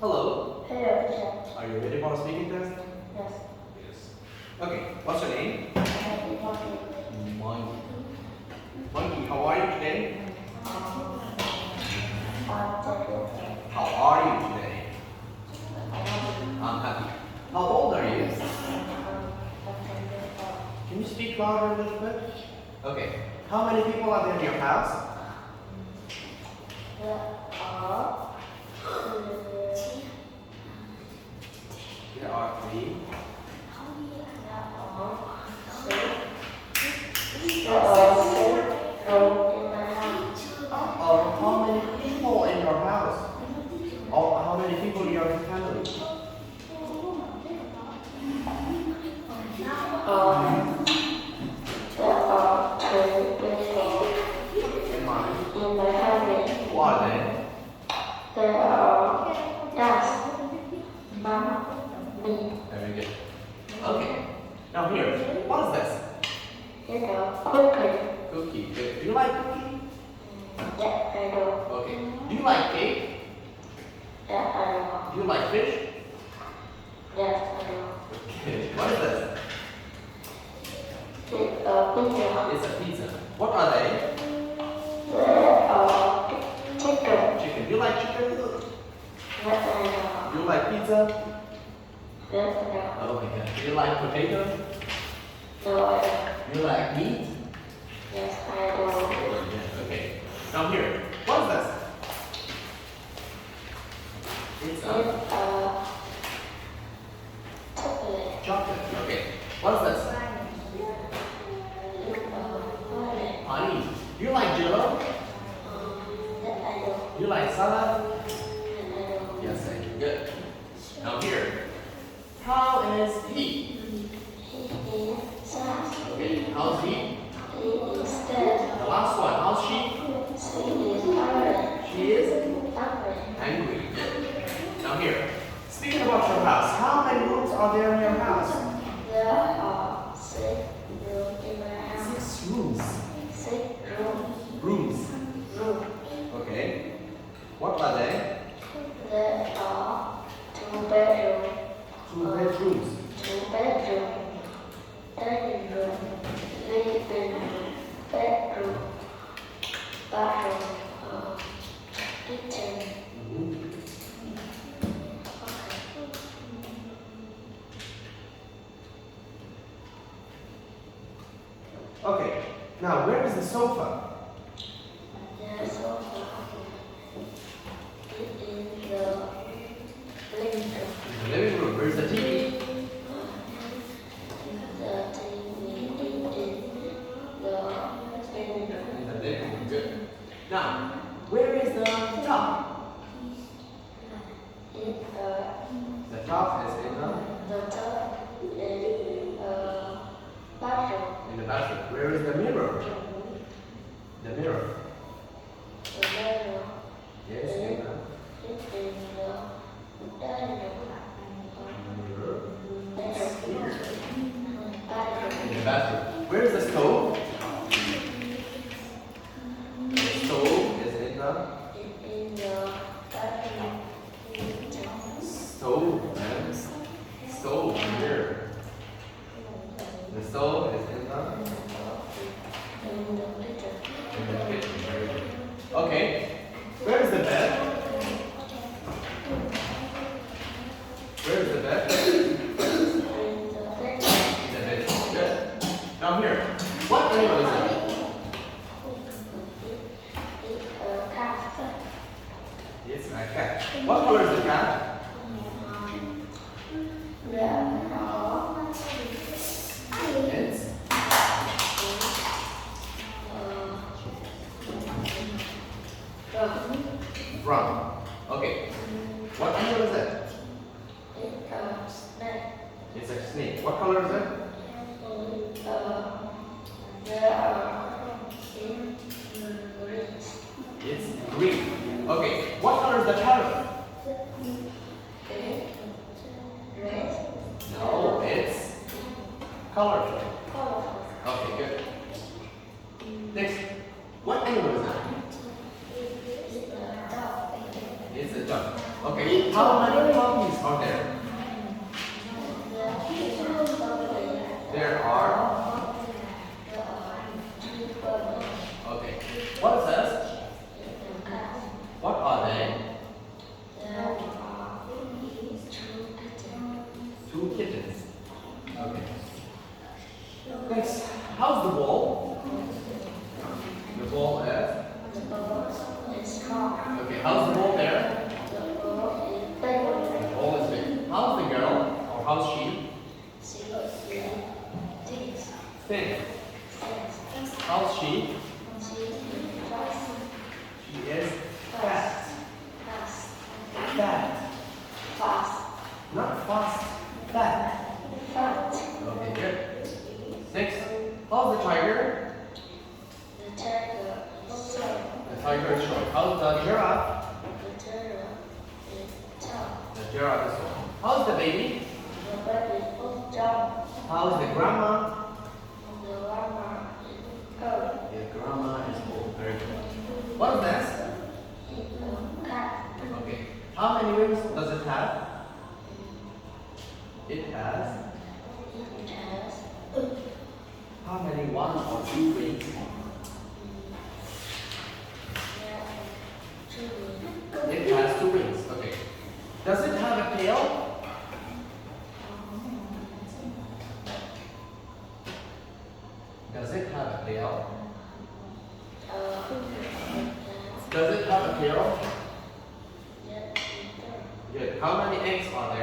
Hello. Hello, teacher. Are you ready for a speaking test? Yes. Yes. Okay. What's your name? Monkey. Monkey, how are you today? How are you today? I'm happy. How old are you? Can you speak louder a little bit? Okay. How many people are there in your house? There are three. Or how many people in your house? Or how many people in your family? In mine. Who are they? Very good. Okay. Now here, what is this? Cookie. Good. Do you like cookie? Okay. Do you like cake? Do you like fish? Okay. What is this? It's a pizza. What are they? Chicken. Do you like chicken? Do you like pizza? Oh my god. Do you like potato? Do you like meat? Okay. Now here, what is this? It's a chocolate. Okay. What is this? Honey. Do you like jello? Do you like salad? Yes, I do. Good. Now here, how is he? Okay. How's he? The last one. How's she? She is angry. Good. Now here, speaking about your house, how many rooms are there in your house? 6 rooms. Rooms. Okay. What are they? 2 bedrooms. Dining room, living room, bedroom, bathroom, kitchen. Okay. Now where is the sofa? The sofa is in the living room. In the living room. Where's the TV? The TV is in the living room. In the living room. Good. Now, where is the top? The top is in The top is bathroom. the bathroom. Where is the mirror? The mirror. The mirror Yes, is in in the dining room. the mirror. Bathroom. In the bathroom. Where is the stove? The stove is in the In the bathroom. stove, man. Stove here. The stove is in the kitchen. Very good. Okay. Where is the bed? Where is the bed? In the bedroom. Good. Now here. What animal is it? It's a cat. What color is the cat? It's brown. Okay. What animal is it? It's a snake. What color is it? It's green. Okay. What color is the parrot? No, it's colorful. Okay, good. Next, what animal is it? It's a duck. Okay, how many puppies are there? There are. Okay. What is this? What are they? Two kittens. Okay. Next, how's the ball? The ball is. Okay, how's the ball there? The ball is big. How's the girl? Or how's she? Thin. How's she? She is fat. Fat. Not fast. Fat. Okay, good. Next, how's the tiger? The tiger is short. How's the giraffe? The giraffe is short. How's the baby? How's the grandma? The grandma is old. Very good. What is this? Okay. How many wings does it have? It has. How many? One or two wings? It has two wings. Okay. Does it have a tail? Does it have a tail? Does it have a tail? Yeah. How many eggs are there?